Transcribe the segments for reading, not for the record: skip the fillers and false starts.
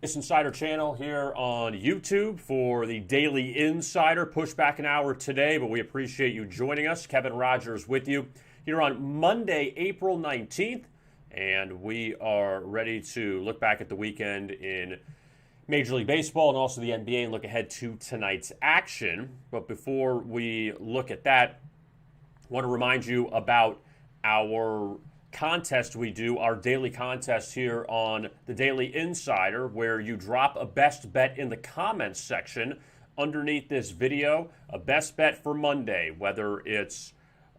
This Insider channel here on YouTube for the Daily Insider. Push back an hour today, but we appreciate you joining us. Kevin Rogers with you here on Monday, April 19th, and we are ready to look back at the weekend in Major League Baseball and also the NBA and look ahead to tonight's action. But before we look at that, I want to remind you about our contest we do, our daily contest here on the Daily Insider, where you drop a best bet in the comments section underneath this video, a best bet for Monday, whether it's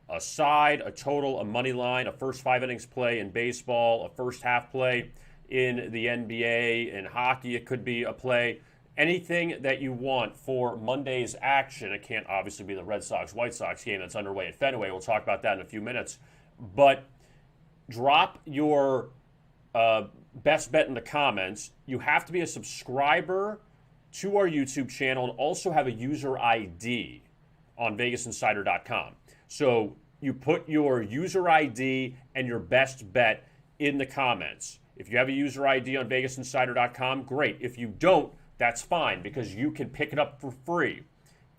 a side, a total, a money line, a first 5 innings play in baseball, a first half play in the NBA, in hockey it could be a play, anything that you want for Monday's action. It can't obviously be the Red Sox-White Sox game that's underway at Fenway. We'll talk about that in a few minutes, but drop your best bet in the comments. You have to be a subscriber to our YouTube channel and also have a user ID on VegasInsider.com. So you put your user ID and your best bet in the comments. If you have a user ID on VegasInsider.com, great. If you don't, that's fine because you can pick it up for free.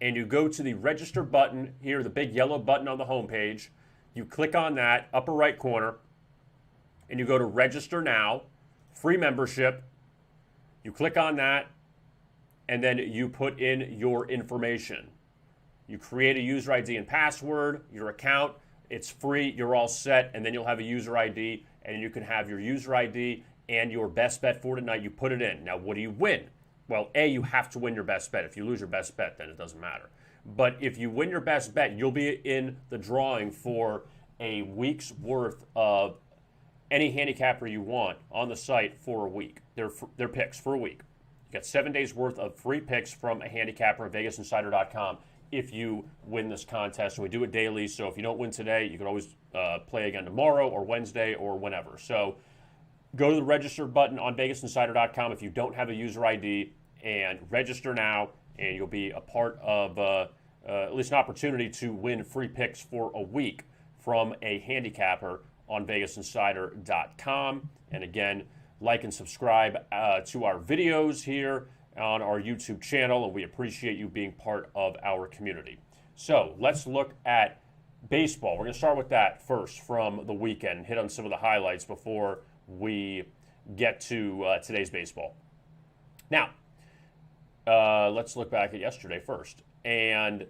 And you go to the register button here, the big yellow button on the homepage. You click on that, upper right corner, and you go to register now, free membership. You click on that, and then you put in your information. You create a user ID and password, your account, it's free, you're all set, and then you'll have a user ID, and you can have your user ID and your best bet for tonight. You put it in. Now, what do you win? Well, A, you have to win your best bet. If you lose your best bet, then it doesn't matter. But if you win your best bet, you'll be in the drawing for a week's worth of any handicapper you want on the site for a week. They're picks for a week. You got 7 days worth of free picks from a handicapper at VegasInsider.com if you win this contest. And we do it daily, so if you don't win today, you can always play again tomorrow or Wednesday or whenever. So go to the register button on VegasInsider.com if you don't have a user ID and register now, and you'll be a part of at least an opportunity to win free picks for a week from a handicapper on VegasInsider.com. And again, like and subscribe to our videos here on our YouTube channel, and we appreciate you being part of our community. So let's look at baseball. We're going to start with that first from the weekend, hit on some of the highlights before we get to today's baseball. Now, let's look back at yesterday first. And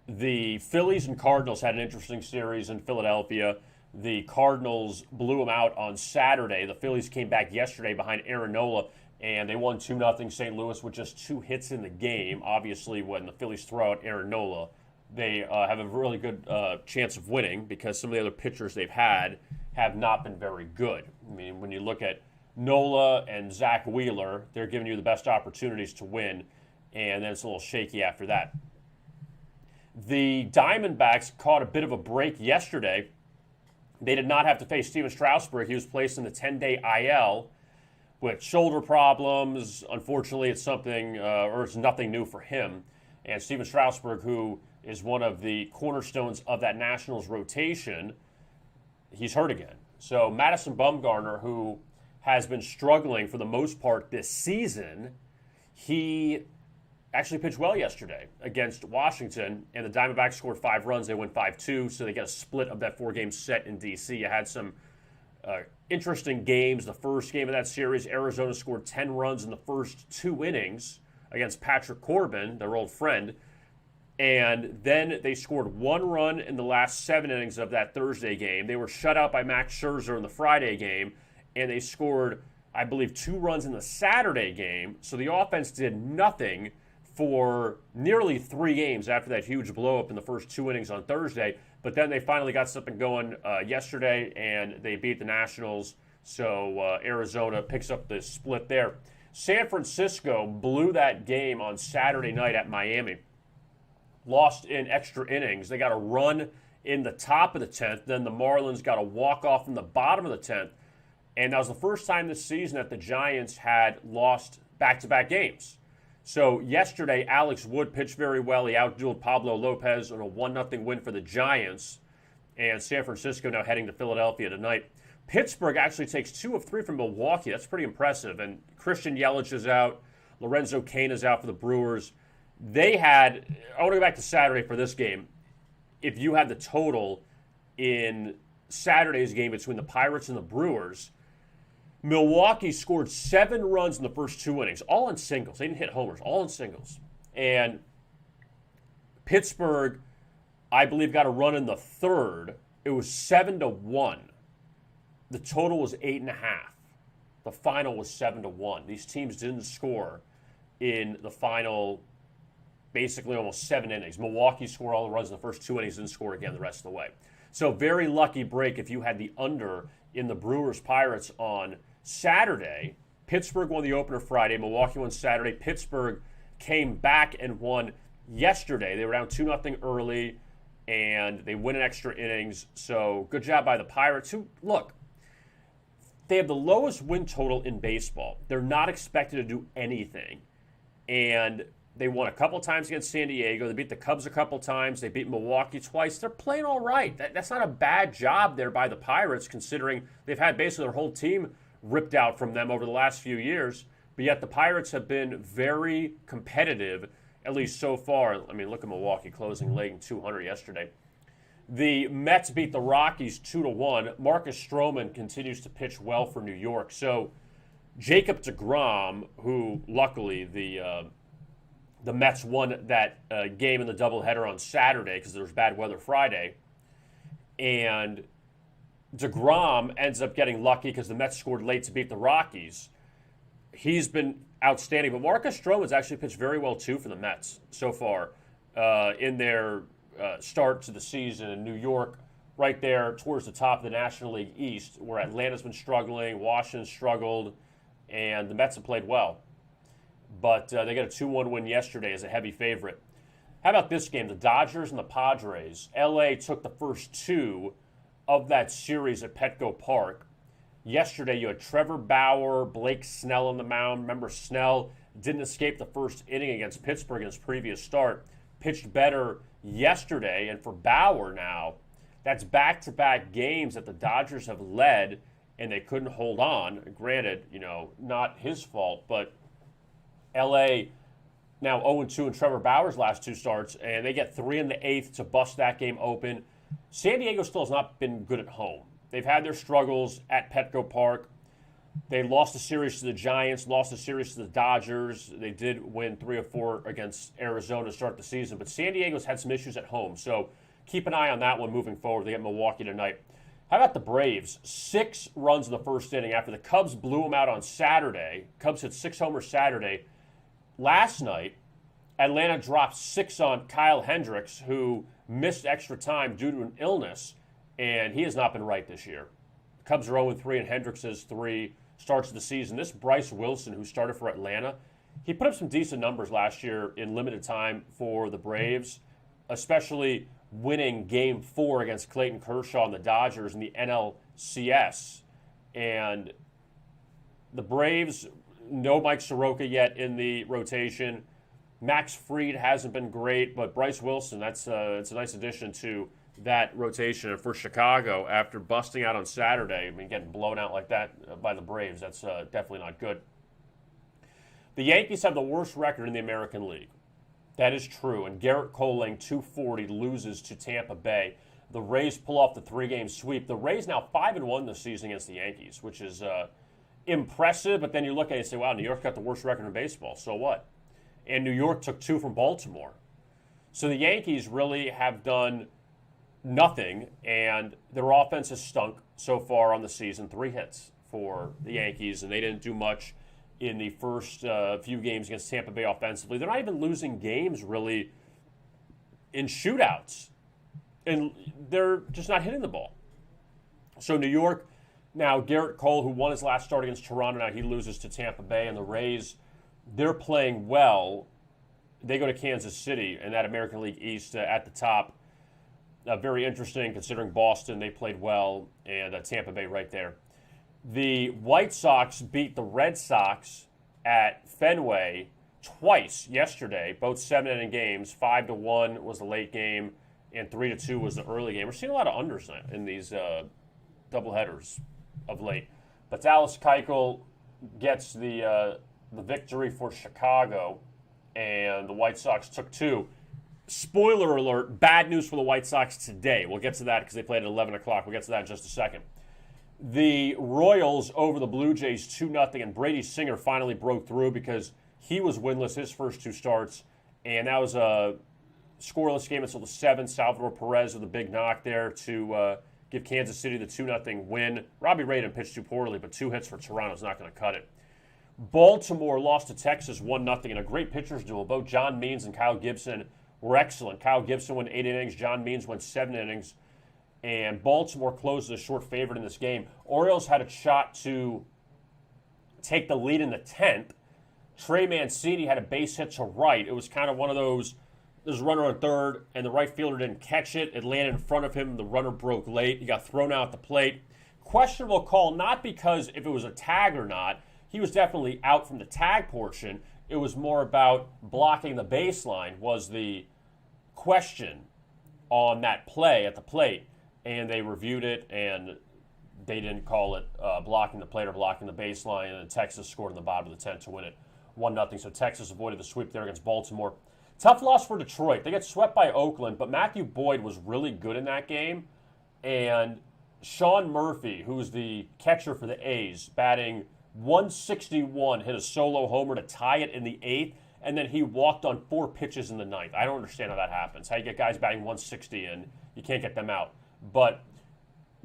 the Phillies and Cardinals had an interesting series in Philadelphia. The Cardinals blew them out on Saturday. The Phillies came back yesterday behind Aaron Nola, and they won 2-0 St. Louis with just 2 hits in the game. Obviously, when the Phillies throw out Aaron Nola, they have a really good chance of winning because some of the other pitchers they've had have not been very good. I mean, when you look at Nola and Zach Wheeler, they're giving you the best opportunities to win, and then it's a little shaky after that. The Diamondbacks caught a bit of a break yesterday. They did not have to face Steven Strasburg. He was placed in the 10-day IL with shoulder problems. Unfortunately, it's something, or it's nothing new for him. And Steven Strasburg, who is one of the cornerstones of that Nationals rotation, he's hurt again. So Madison Bumgarner, who has been struggling for the most part this season, he actually pitched well yesterday against Washington, and the Diamondbacks scored 5 runs. They win 5-2, so they get a split of that 4-game set in D.C. You had some interesting games. The first game of that series, Arizona scored 10 runs in the first 2 innings against Patrick Corbin, their old friend, and then they scored 1 run in the last 7 innings of that Thursday game. They were shut out by Max Scherzer in the Friday game, and they scored, I believe, 2 runs in the Saturday game, so the offense did nothing for nearly 3 games after that huge blow-up in the first 2 innings on Thursday. But then they finally got something going yesterday, and they beat the Nationals. So Arizona picks up the split there. San Francisco blew that game on Saturday night at Miami. Lost in extra innings. They got a run in the top of the 10th. Then the Marlins got a walk-off in the bottom of the 10th. And that was the first time this season that the Giants had lost back-to-back games. So yesterday, Alex Wood pitched very well. He outdueled Pablo Lopez in a 1-0 win for the Giants. And San Francisco now heading to Philadelphia tonight. Pittsburgh actually takes 2 of 3 from Milwaukee. That's pretty impressive. And Christian Yelich is out. Lorenzo Cain is out for the Brewers. I want to go back to Saturday for this game. If you had the total in Saturday's game between the Pirates and the Brewers, Milwaukee scored 7 runs in the first 2 innings, all in singles. They didn't hit homers, all in singles. And Pittsburgh, I believe, got a run in the third. It was 7-1. The total was 8.5. The final was 7-1. These teams didn't score in the final, basically almost 7 innings. Milwaukee scored all the runs in the first 2 innings, didn't score again the rest of the way. So very lucky break if you had the under in the Brewers-Pirates on Saturday. Pittsburgh won the opener Friday. Milwaukee won Saturday. Pittsburgh came back and won yesterday. They were down 2-0 early, and they win in extra innings. So good job by the Pirates, who, look, they have the lowest win total in baseball. They're not expected to do anything. And they won a couple times against San Diego. They beat the Cubs a couple times. They beat Milwaukee twice. They're playing all right. That's not a bad job there by the Pirates, considering they've had basically their whole team ripped out from them over the last few years. But yet the Pirates have been very competitive, at least so far. I mean, look at Milwaukee closing late in 200 yesterday. The Mets beat the Rockies 2-1. Marcus Stroman continues to pitch well for New York. So Jacob deGrom, who luckily the Mets won that game in the doubleheader on Saturday because there was bad weather Friday, and deGrom ends up getting lucky because the Mets scored late to beat the Rockies. He's been outstanding, but Marcus Stroman's actually pitched very well too for the Mets so far in their start to the season. In New York, right there towards the top of the National League East, where Atlanta's been struggling, Washington struggled, and the Mets have played well. But they got a 2-1 win yesterday as a heavy favorite. How about this game? The Dodgers and the Padres. LA took the first 2 of that series at Petco Park. Yesterday, you had Trevor Bauer, Blake Snell on the mound. Remember, Snell didn't escape the first inning against Pittsburgh in his previous start. Pitched better yesterday. And for Bauer now, that's back-to-back games that the Dodgers have led, and they couldn't hold on. Granted, not his fault, but L.A. now 0-2 in Trevor Bauer's last 2 starts, and they get 3 in the 8th to bust that game open. San Diego still has not been good at home. They've had their struggles at Petco Park. They lost the series to the Giants, lost the series to the Dodgers. They did win 3 of 4 against Arizona to start the season, but San Diego's had some issues at home, so keep an eye on that one moving forward. They get Milwaukee tonight. How about the Braves? 6 runs in the first inning after the Cubs blew them out on Saturday. Cubs hit 6 homers Saturday. Last night, Atlanta dropped 6 on Kyle Hendricks, who missed extra time due to an illness, and he has not been right this year. Cubs are 0-3, and Hendricks is 3 starts the season. This Bryce Wilson, who started for Atlanta, he put up some decent numbers last year in limited time for the Braves, especially winning Game 4 against Clayton Kershaw and the Dodgers in the NLCS. And the Braves, no Mike Soroka yet in the rotation. Max Fried hasn't been great, but Bryce Wilson, it's a nice addition to that rotation. And for Chicago, after busting out on Saturday, I mean, getting blown out like that by the Braves, that's definitely not good. The Yankees have the worst record in the American League. That is true, and Garrett Cole, laying 240, loses to Tampa Bay. The Rays pull off the 3-game sweep. The Rays now 5-1 this season against the Yankees, which is impressive, but then you look at it and say, wow, New York got the worst record in baseball, so what? And New York took 2 from Baltimore. So the Yankees really have done nothing, and their offense has stunk so far on the season. 3 hits for the Yankees, and they didn't do much in the first few games against Tampa Bay offensively. They're not even losing games, really, in shootouts. And they're just not hitting the ball. So New York, now Garrett Cole, who won his last start against Toronto, now he loses to Tampa Bay. And the Rays, they're playing well. They go to Kansas City, and that American League East at the top. Very interesting, considering Boston, they played well, and Tampa Bay right there. The White Sox beat the Red Sox at Fenway twice yesterday, both 7-inning games. 5-1 was the late game, and 3-2 was the early game. We're seeing a lot of unders in these doubleheaders. of late. But Dallas Keuchel gets the victory for Chicago, and the White Sox took 2. Spoiler alert, bad news for the White Sox today. We'll get to that because they played at 11 o'clock. We'll get to that in just a second. The Royals over the Blue Jays 2-0, and Brady Singer finally broke through because he was winless his first 2 starts, and that was a scoreless game until the 7th. Salvador Perez with a big knock there to give Kansas City the 2-0 win. Robbie Ray didn't pitch too poorly, but 2 hits for Toronto's not going to cut it. Baltimore lost to Texas 1-0 in a great pitchers duel. Both John Means and Kyle Gibson were excellent. Kyle Gibson went 8 innings. John Means went 7 innings. And Baltimore closed as a short favorite in this game. Orioles had a shot to take the lead in the 10th. Trey Mancini had a base hit to right. It was kind of one of those, there's a runner on third, and the right fielder didn't catch it. It landed in front of him. The runner broke late. He got thrown out at the plate. Questionable call, not because if it was a tag or not. He was definitely out from the tag portion. It was more about blocking the baseline was the question on that play at the plate. And they reviewed it, and they didn't call it blocking the plate or blocking the baseline, and then Texas scored in the bottom of the 10th to win it 1-0. So Texas avoided the sweep there against Baltimore. Tough loss for Detroit. They get swept by Oakland, but Matthew Boyd was really good in that game. And Sean Murphy, who's the catcher for the A's, batting 161, hit a solo homer to tie it in the 8th, and then he walked on 4 pitches in the 9th. I don't understand how that happens. How you get guys batting 160 and you can't get them out. But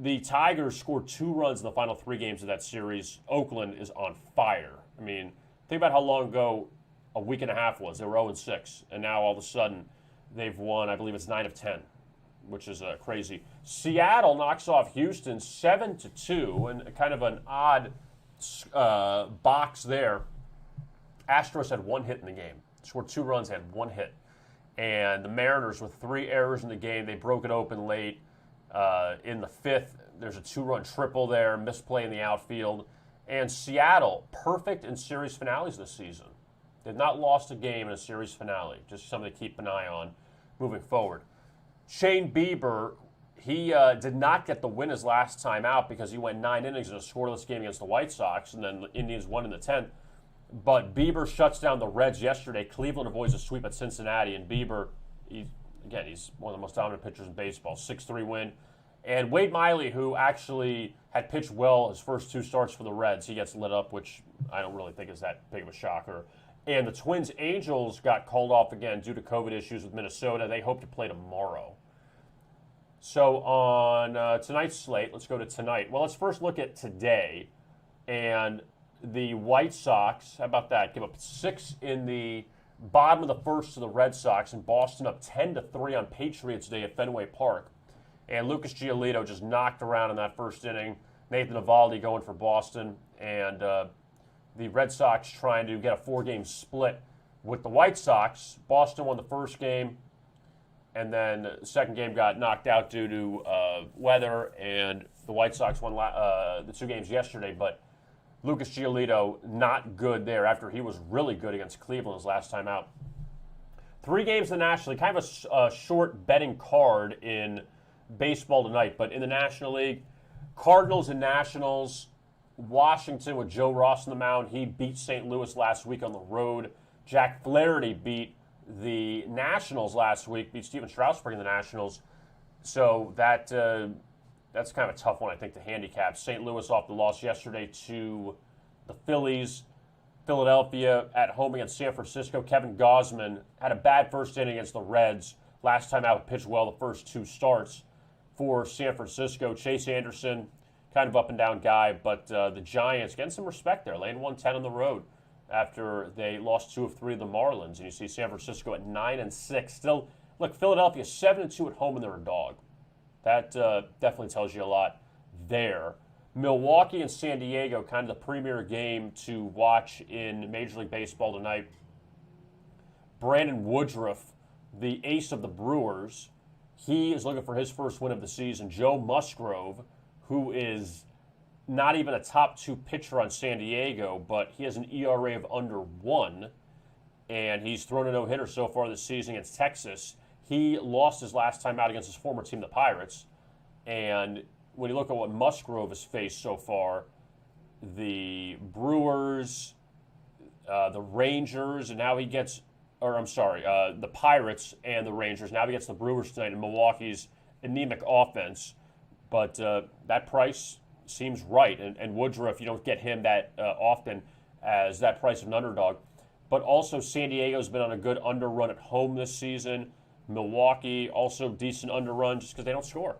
the Tigers scored 2 runs in the final 3 games of that series. Oakland is on fire. I mean, think about how long ago a week and a half was. They were 0-6, and now all of a sudden they've won, I believe it's 9 of 10, which is crazy. Seattle knocks off Houston 7-2, and kind of an odd box there. Astros had 1 hit in the game. Scored 2 runs, had 1 hit. And the Mariners with 3 errors in the game. They broke it open late. In the 5th, there's a 2-run triple there, misplay in the outfield. And Seattle, perfect in series finales this season. They've not lost a game in a series finale. Just something to keep an eye on moving forward. Shane Bieber, he did not get the win his last time out because he went 9 innings in a scoreless game against the White Sox, and then the Indians won in the 10th. But Bieber shuts down the Reds yesterday. Cleveland avoids a sweep at Cincinnati, and Bieber, he's one of the most dominant pitchers in baseball. 6-3 win. And Wade Miley, who actually had pitched well his first 2 starts for the Reds, he gets lit up, which I don't really think is that big of a shocker. And the Twins Angels got called off again due to COVID issues with Minnesota. They hope to play tomorrow. So on tonight's slate, let's go to tonight. Well, let's first look at today. And the White Sox, how about that? Give up 6 in the bottom of the first to the Red Sox, and Boston up 10-3 on Patriots Day at Fenway Park. And Lucas Giolito just knocked around in that first inning. Nathan Eovaldi going for Boston, and the Red Sox trying to get a 4-game split with the White Sox. Boston won the first game, and then the second game got knocked out due to weather, and the White Sox won the 2 games yesterday, but Lucas Giolito not good there after he was really good against Cleveland his last time out. 3 games in the National League, kind of a short betting card in baseball tonight, but in the National League, Cardinals and Nationals, Washington with Joe Ross on the mound. He beat St. Louis last week on the road. Jack Flaherty beat the Nationals last week, beat Steven Strasburg in the Nationals. So that's kind of a tough one, I think, to handicap. St. Louis off the loss yesterday to the Phillies. Philadelphia at home against San Francisco. Kevin Gausman had a bad first inning against the Reds. Last time out, pitched well the first 2 starts for San Francisco. Chase Anderson, kind of up and down guy, but the Giants getting some respect there, laying 110 on the road after they lost 2 of 3 of the Marlins. And you see San Francisco at 9-6. Still, look, Philadelphia 7-2 at home, and they're a dog. That definitely tells you a lot there. Milwaukee and San Diego, kind of the premier game to watch in Major League Baseball tonight. Brandon Woodruff, the ace of the Brewers, he is looking for his first win of the season. Joe Musgrove, who is not even a top 2 pitcher on San Diego, but he has an ERA of under 1, and he's thrown a no-hitter so far this season against Texas. He lost his last time out against his former team, the Pirates, and when you look at what Musgrove has faced so far, the Brewers, the Rangers, and now he gets, the Pirates and the Rangers. Now he gets the Brewers tonight in Milwaukee's anemic offense. But that price seems right. And Woodruff, you don't get him that often as that price of an underdog. But also San Diego's been on a good underrun at home this season. Milwaukee, also decent underrun just because they don't score.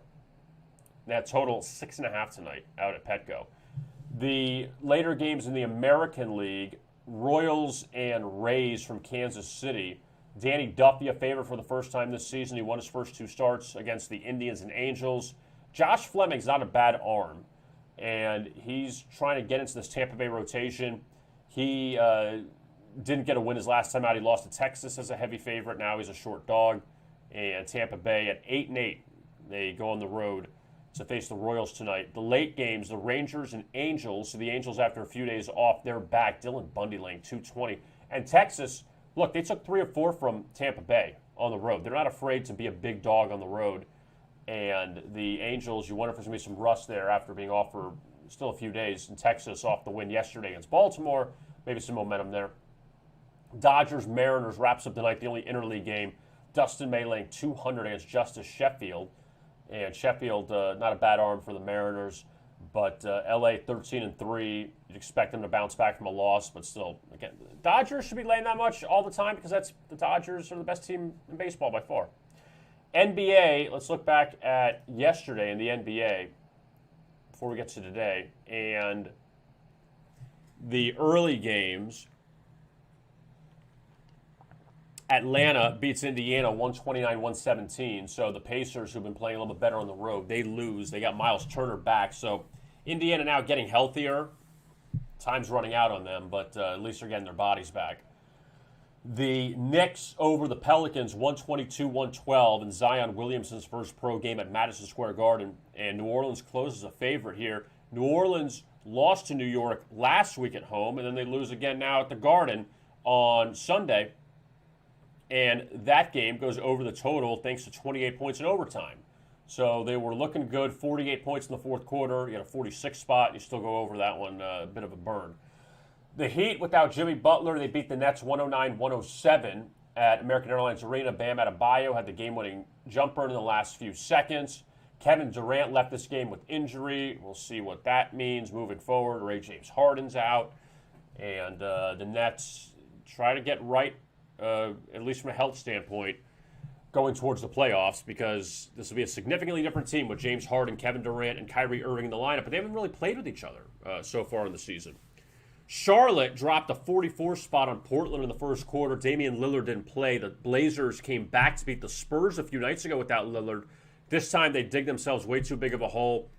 That total 6.5 tonight out at Petco. The later games in the American League, Royals and Rays from Kansas City. Danny Duffy a favorite for the first time this season. He won his first 2 starts against the Indians and Angels. Josh Fleming's not a bad arm, and he's trying to get into this Tampa Bay rotation. He didn't get a win his last time out. He lost to Texas as a heavy favorite. Now he's a short dog. And Tampa Bay at 8-8, they go on the road to face the Royals tonight. The late games, the Rangers and Angels. So the Angels, after a few days off, they're back. Dylan Bundy laying 220. And Texas, look, they took 3 or 4 from Tampa Bay on the road. They're not afraid to be a big dog on the road. And the Angels, you wonder if there's going to be some rust there after being off for still a few days. And Texas off the win yesterday against Baltimore. Maybe some momentum there. Dodgers-Mariners wraps up tonight, the only interleague game. Dustin May laying 200 against Justice Sheffield. And Sheffield, not a bad arm for the Mariners. But LA 13-3. You'd expect them to bounce back from a loss. But still, again, Dodgers should be laying that much all the time because the Dodgers are the best team in baseball by far. NBA, let's look back at yesterday in the NBA before we get to today. And the early games, Atlanta beats Indiana 129-117. So the Pacers, who've been playing a little bit better on the road, they lose. They got Miles Turner back. So Indiana now getting healthier. Time's running out on them, but at least they're getting their bodies back. The Knicks over the Pelicans 122-112 in Zion Williamson's first pro game at Madison Square Garden. And New Orleans closes a favorite here. New Orleans lost to New York last week at home, and then they lose again now at the Garden on Sunday. And that game goes over the total thanks to 28 points in overtime. So they were looking good, 48 points in the fourth quarter. You had a 46 spot. You still go over that one, a bit of a burn. The Heat, without Jimmy Butler, they beat the Nets 109-107 at American Airlines Arena. Bam Adebayo had the game-winning jumper in the last few seconds. Kevin Durant left this game with injury. We'll see what that means moving forward. Ray James Harden's out. And the Nets try to get right, at least from a health standpoint, going towards the playoffs, because this will be a significantly different team with James Harden, Kevin Durant, and Kyrie Irving in the lineup. But they haven't really played with each other so far in the season. Charlotte dropped a 44 spot on Portland in the first quarter. Damian Lillard didn't play. The Blazers came back to beat the Spurs a few nights ago without Lillard. This time they dig themselves way too big of a hole.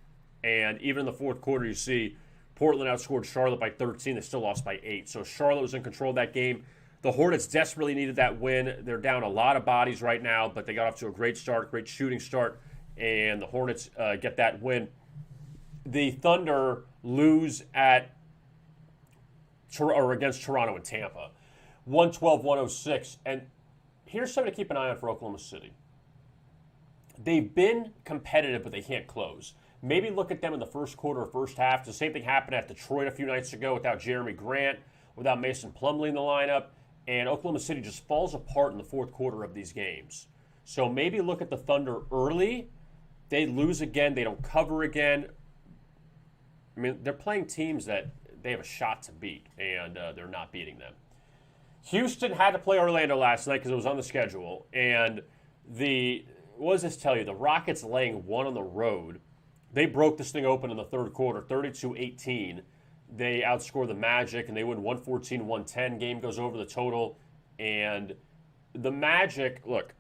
And even in the fourth quarter, you see Portland outscored Charlotte by 13. They still lost by 8. So Charlotte was in control of that game. The Hornets desperately needed that win. They're down a lot of bodies right now, but they got off to a great start, great shooting start, and the Hornets get that win. The Thunder lose against Toronto and Tampa, 112-106. And here's something to keep an eye on for Oklahoma City. They've been competitive, but they can't close. Maybe look at them in the first quarter or first half. The same thing happened at Detroit a few nights ago without Jeremy Grant, without Mason Plumlee in the lineup. And Oklahoma City just falls apart in the fourth quarter of these games. So maybe look at the Thunder early. They lose again. They don't cover again. I mean, they're playing teams that they have a shot to beat, and they're not beating them. Houston had to play Orlando last night because it was on the schedule. And what does this tell you? The Rockets laying 1 on the road. They broke this thing open in the third quarter, 32-18. They outscore the Magic, and they win 114-110. Game goes over the total. And the Magic, look,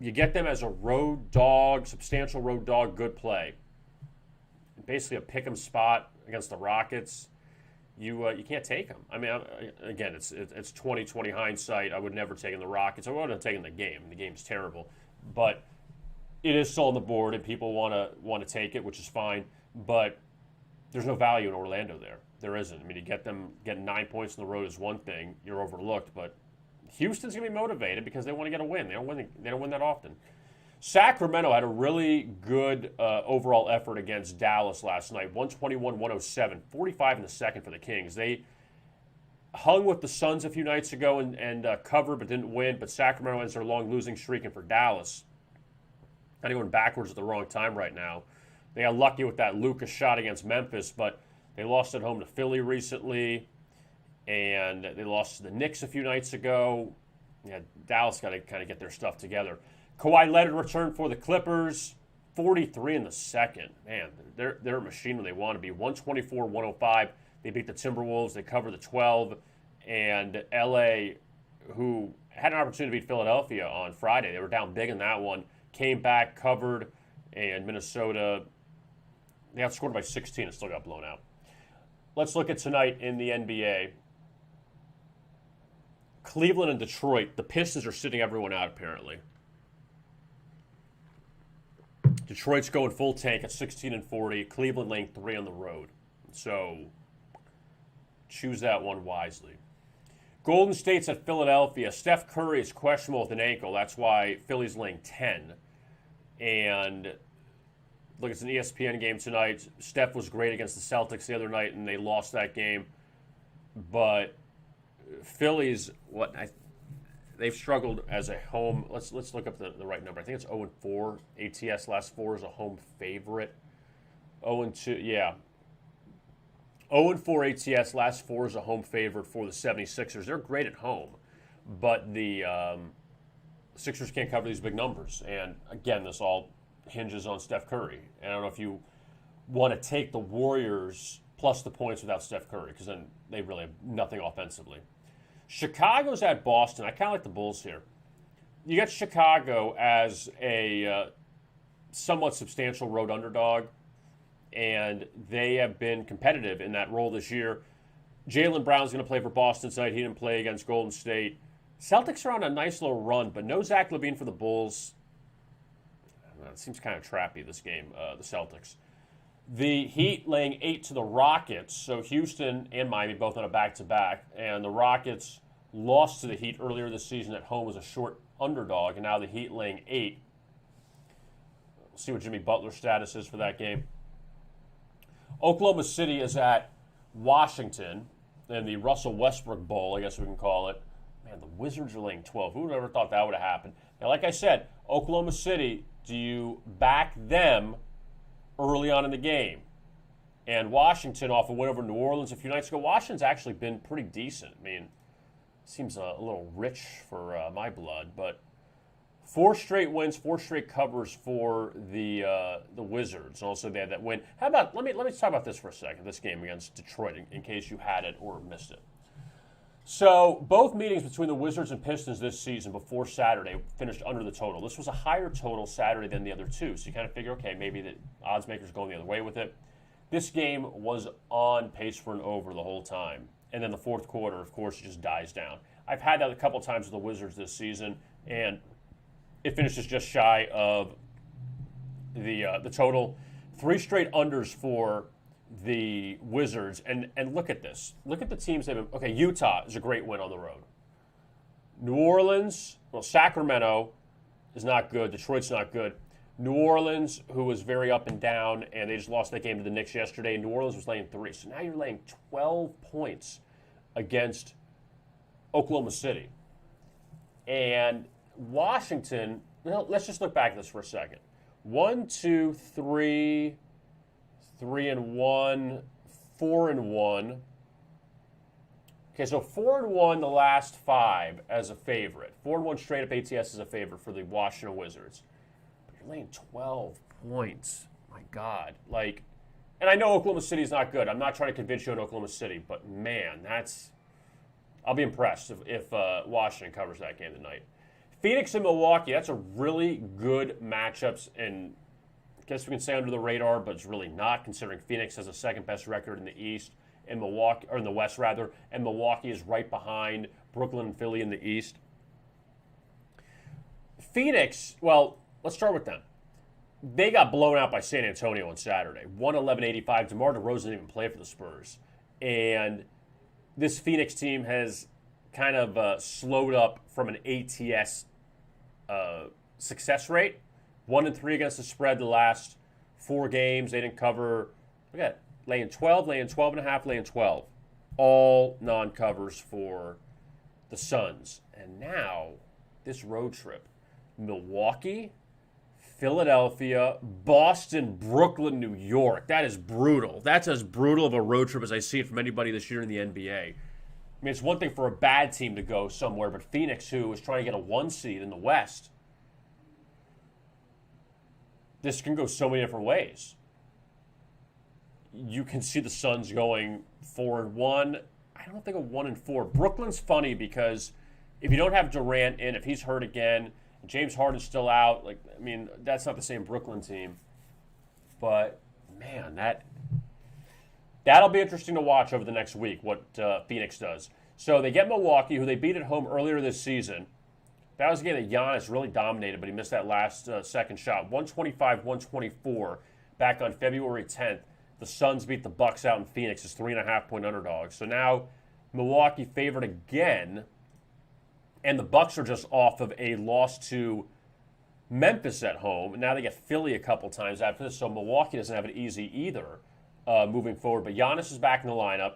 you get them as a road dog, substantial road dog, good play. Basically a pick 'em spot against the Rockets. You can't take them. I mean, again, it's 20/20 hindsight. I would never take in the Rockets. I would have taken the game. The game's terrible. But it is still on the board, and people want to take it, which is fine. But there's no value in Orlando there. There isn't. I mean, you get 9 points on the road is one thing. You're overlooked. But Houston's going to be motivated because they want to get a win. They don't win that often. Sacramento had a really good overall effort against Dallas last night, 121-107, 45 in the second for the Kings. They hung with the Suns a few nights ago and covered but didn't win, but Sacramento ends their long losing streak. And for Dallas, kind of going backwards at the wrong time right now. They got lucky with that Lucas shot against Memphis, but they lost at home to Philly recently, and they lost to the Knicks a few nights ago. Yeah, Dallas got to kind of get their stuff together. Kawhi Leonard returned for the Clippers, 43 in the second. Man, they're a machine when they want to be. 124-105. They beat the Timberwolves. They covered the 12. And L.A., who had an opportunity to beat Philadelphia on Friday, they were down big in that one, came back, covered, and Minnesota, they outscored by 16 and still got blown out. Let's look at tonight in the NBA. Cleveland and Detroit. The Pistons are sitting everyone out, apparently. Detroit's going full tank at 16-40. Cleveland laying 3 on the road. So choose that one wisely. Golden State's at Philadelphia. Steph Curry is questionable with an ankle. That's why Philly's laying 10. And look, it's an ESPN game tonight. Steph was great against the Celtics the other night, and they lost that game. But Philly's they've struggled as a home. Let's look up the right number. I think it's 0-4. ATS last 4 is a home favorite. 0-2, yeah. 0-4 ATS last 4 is a home favorite for the 76ers. They're great at home, but the Sixers can't cover these big numbers. And again, this all hinges on Steph Curry. And I don't know if you want to take the Warriors plus the points without Steph Curry, because then they really have nothing offensively. Chicago's at Boston. I kind of like the Bulls here. You got Chicago as a somewhat substantial road underdog, and they have been competitive in that role this year. Jaylen Brown's going to play for Boston tonight. He didn't play against Golden State. Celtics are on a nice little run, but no Zach LaVine for the Bulls. It seems kind of trappy, this game, the Celtics. The Heat laying 8 to the Rockets. So Houston and Miami both on a back-to-back. And the Rockets lost to the Heat earlier this season at home as a short underdog. And now the Heat laying 8. We'll see what Jimmy Butler's status is for that game. Oklahoma City is at Washington in the Russell Westbrook Bowl, I guess we can call it. Man, the Wizards are laying 12. Who would have ever thought that would have happened? Now, like I said, Oklahoma City, do you back them early on in the game? And Washington off a win over New Orleans a few nights ago. Washington's actually been pretty decent. I mean, seems a little rich for my blood, but 4 straight wins, 4 straight covers for the Wizards. Also, they had that win. How about let me talk about this for a second. This game against Detroit, in case you had it or missed it. So both meetings between the Wizards and Pistons this season before Saturday finished under the total. This was a higher total Saturday than the other two, so you kind of figure, okay, maybe the odds makers going the other way with it. This game was on pace for an over the whole time, and then the fourth quarter, of course, just dies down. I've had that a couple times with the Wizards this season, and it finishes just shy of the total. 3 straight unders for the Wizards, and look at this. Look at the teams they've been. Okay, Utah is a great win on the road. New Orleans, well, Sacramento is not good. Detroit's not good. New Orleans, who was very up and down, and they just lost that game to the Knicks yesterday. New Orleans was laying 3, so now you're laying 12 points against Oklahoma City. And Washington, well, let's just look back at this for a second. 1, 2, 3, 3-1, 4-1. Okay, so 4-1 the last 5 as a favorite. 4-1 straight up ATS as a favorite for the Washington Wizards. But you're laying 12 points. My God. And I know Oklahoma City is not good. I'm not trying to convince you on Oklahoma City, but man, I'll be impressed if Washington covers that game tonight. Phoenix and Milwaukee, that's a really good matchups, and I guess we can say under the radar, but it's really not, considering Phoenix has the second best record in the East, and Milwaukee, or in the West rather, and Milwaukee is right behind Brooklyn and Philly in the East. Phoenix, well, let's start with them. They got blown out by San Antonio on Saturday, 111-85. DeMar DeRozan didn't even play for the Spurs, and this Phoenix team has kind of slowed up from an ATS success rate. 1-3 against the spread the last 4 games. They didn't cover. Look at that. Laying 12, laying 12.5, laying 12. All non-covers for the Suns. And now, this road trip. Milwaukee, Philadelphia, Boston, Brooklyn, New York. That is brutal. That's as brutal of a road trip as I've seen from anybody this year in the NBA. I mean, it's one thing for a bad team to go somewhere, but Phoenix, who is trying to get a 1 seed in the West, this can go so many different ways. You can see the Suns going 4-1. I don't think a 1-4. Brooklyn's funny because if you don't have Durant in, if he's hurt again, James Harden's still out, that's not the same Brooklyn team. But man, that'll be interesting to watch over the next week, what Phoenix does. So they get Milwaukee, who they beat at home earlier this season. That was a game that Giannis really dominated, but he missed that last second shot. 125-124 back on February 10th. The Suns beat the Bucks out in Phoenix as 3.5-point underdogs. So now Milwaukee favored again, and the Bucks are just off of a loss to Memphis at home. And now they get Philly a couple times after this, so Milwaukee doesn't have it easy either moving forward. But Giannis is back in the lineup,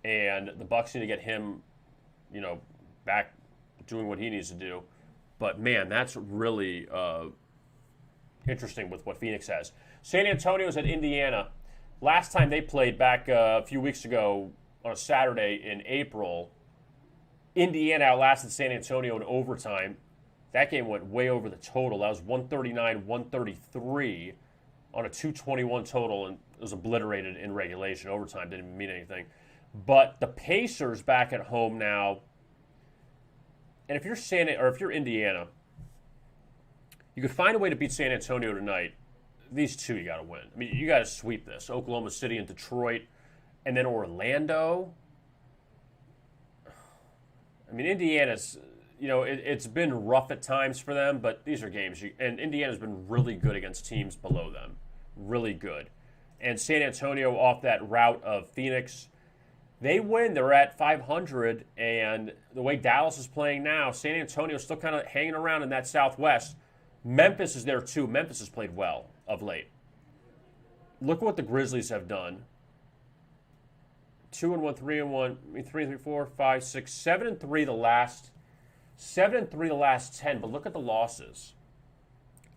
and the Bucks need to get him, back doing what he needs to do. But, man, that's really interesting with what Phoenix has. San Antonio's at Indiana. Last time they played back a few weeks ago on a Saturday in April, Indiana outlasted San Antonio in overtime. That game went way over the total. That was 139-133 on a 221 total, and it was obliterated in regulation. Overtime didn't even mean anything. But the Pacers back at home now. And if you're Indiana, you could find a way to beat San Antonio tonight. These two you got to win. I mean, you got to sweep this. Oklahoma City and Detroit, and then Orlando. I mean, Indiana's, it's been rough at times for them, but these are games. And Indiana's been really good against teams below them. Really good. And San Antonio off that route of Phoenix, they win. They're at 500, and the way Dallas is playing now, San Antonio's still kind of hanging around in that Southwest. Memphis is there too. Memphis has played well of late. Look what the Grizzlies have done. 2-1, 3-1, 3-3, 4, 5, 6, 7-3 the last 10. But look at the losses.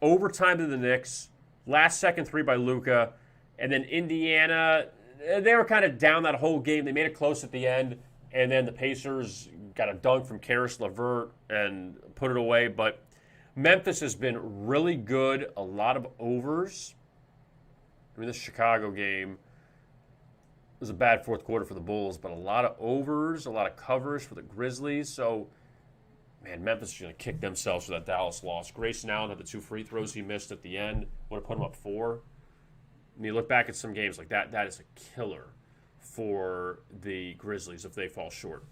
Overtime to the Knicks, last second 3 by Luka, and then Indiana. They were kind of down that whole game. They made it close at the end, and then the Pacers got a dunk from Karis LeVert and put it away. But Memphis has been really good. A lot of overs. I mean, this Chicago game was a bad fourth quarter for the Bulls, but a lot of overs, a lot of covers for the Grizzlies. So, man, Memphis is going to kick themselves for that Dallas loss. Grayson Allen had the 2 free throws he missed at the end. Would have put him up 4. And you look back at some games like that, that is a killer for the Grizzlies if they fall short.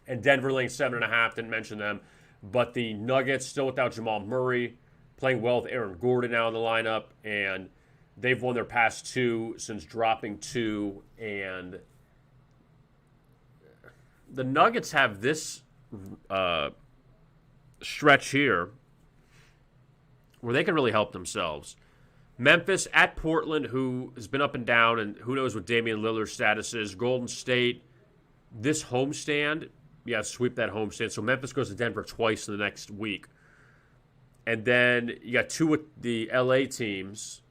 And Denver laying 7.5, didn't mention them. But the Nuggets, still without Jamal Murray, playing well with Aaron Gordon now in the lineup, and they've won their past 2 since dropping 2. And the Nuggets have this stretch here where they can really help themselves. Memphis at Portland, who has been up and down, and who knows what Damian Lillard's status is. Golden State, this homestand, sweep that homestand. So Memphis goes to Denver twice in the next week. And then you got 2 with the LA teams.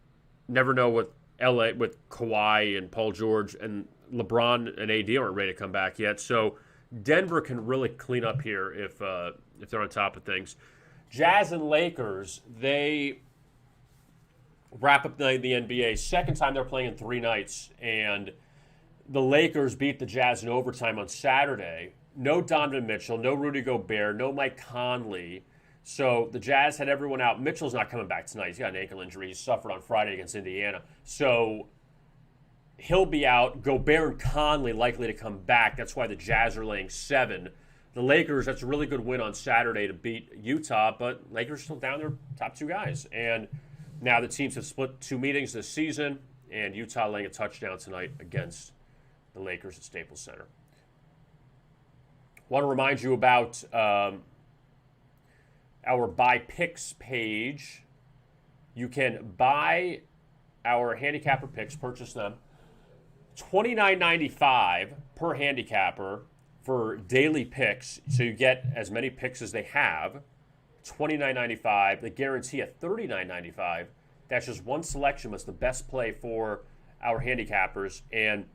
Never know what LA with Kawhi and Paul George and LeBron and AD aren't ready to come back yet. So Denver can really clean up here if they're on top of things. Jazz and Lakers, they wrap up the NBA. Second time they're playing in 3 nights. And the Lakers beat the Jazz in overtime on Saturday. No Donovan Mitchell, no Rudy Gobert, no Mike Conley. So the Jazz had everyone out. Mitchell's not coming back tonight. He's got an ankle injury. He suffered on Friday against Indiana. So he'll be out. Gobert and Conley likely to come back. That's why the Jazz are laying 7. The Lakers, that's a really good win on Saturday to beat Utah, but Lakers still down their top 2 guys. And now the teams have split 2 meetings this season, and Utah laying a touchdown tonight against the Lakers at Staples Center. Want to remind you about our Buy Picks page. You can buy our handicapper picks, purchase them. $29.95 per handicapper for daily picks. So you get as many picks as they have. $29.95. They guarantee a $39.95. That's just one selection. That's the best play for our handicappers. And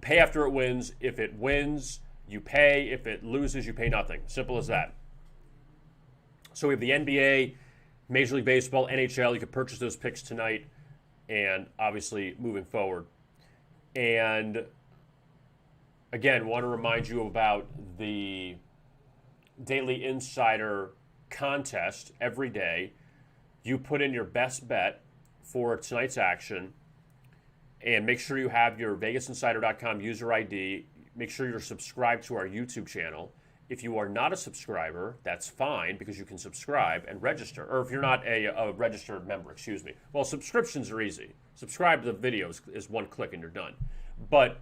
pay after it wins. If it wins, you pay. If it loses, you pay nothing. Simple as that. So we have the NBA, Major League Baseball, NHL. You can purchase those picks tonight and obviously moving forward. And again, want to remind you about the Daily Insider contest every day. You put in your best bet for tonight's action and make sure you have your VegasInsider.com user ID. Make sure you're subscribed to our YouTube channel. If you are not a subscriber, that's fine because you can subscribe and register. Or if you're not a registered member, excuse me. Well, subscriptions are easy. Subscribe to the videos is one click and you're done. But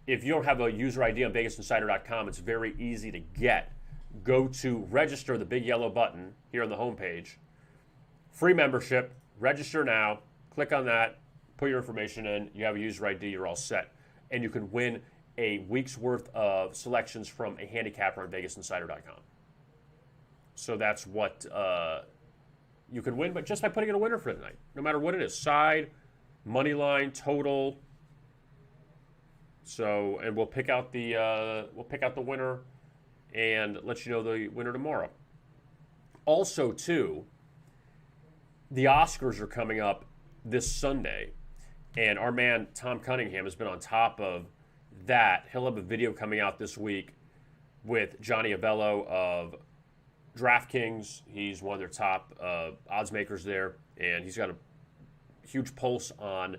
if you don't have a user ID on VegasInsider.com, it's very easy to get. Go to register, the big yellow button here on the homepage. Free membership. Register now. Click on that. Put your information in. You have a user ID. You're all set. And you can win a week's worth of selections from a handicapper on VegasInsider.com. So that's what you can win, but just by putting in a winner for the night, no matter what it is, side, money line, total. So, and we'll pick out the winner and let you know the winner tomorrow. Also, too, the Oscars are coming up this Sunday, and our man Tom Cunningham has been on top of that. He'll have a video coming out this week with Johnny Avello of DraftKings. He's one of their top odds makers there, and he's got a huge pulse on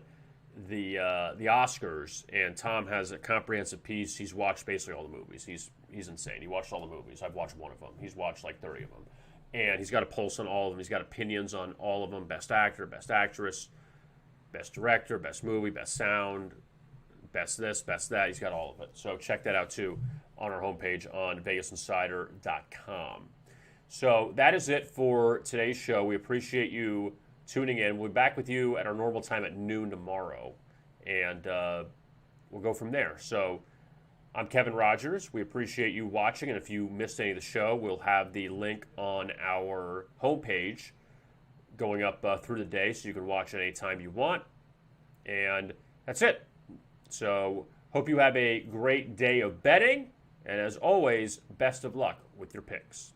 the Oscars. And Tom has a comprehensive piece. He's watched basically all the movies. He's insane. He watched all the movies. I've watched one of them. He's watched like 30 of them, and he's got a pulse on all of them. He's got opinions on all of them: best actor, best actress, best director, best movie, best sound, best this, best that. He's got all of it. So check that out too on our homepage on VegasInsider.com. So that is it for today's show. We appreciate you tuning in. We'll be back with you at our normal time at noon tomorrow, and we'll go from there. So I'm Kevin Rogers. We appreciate you watching, and if you missed any of the show, we'll have the link on our homepage going up through the day so you can watch it anytime you want. And that's it. So hope you have a great day of betting, and as always, best of luck with your picks.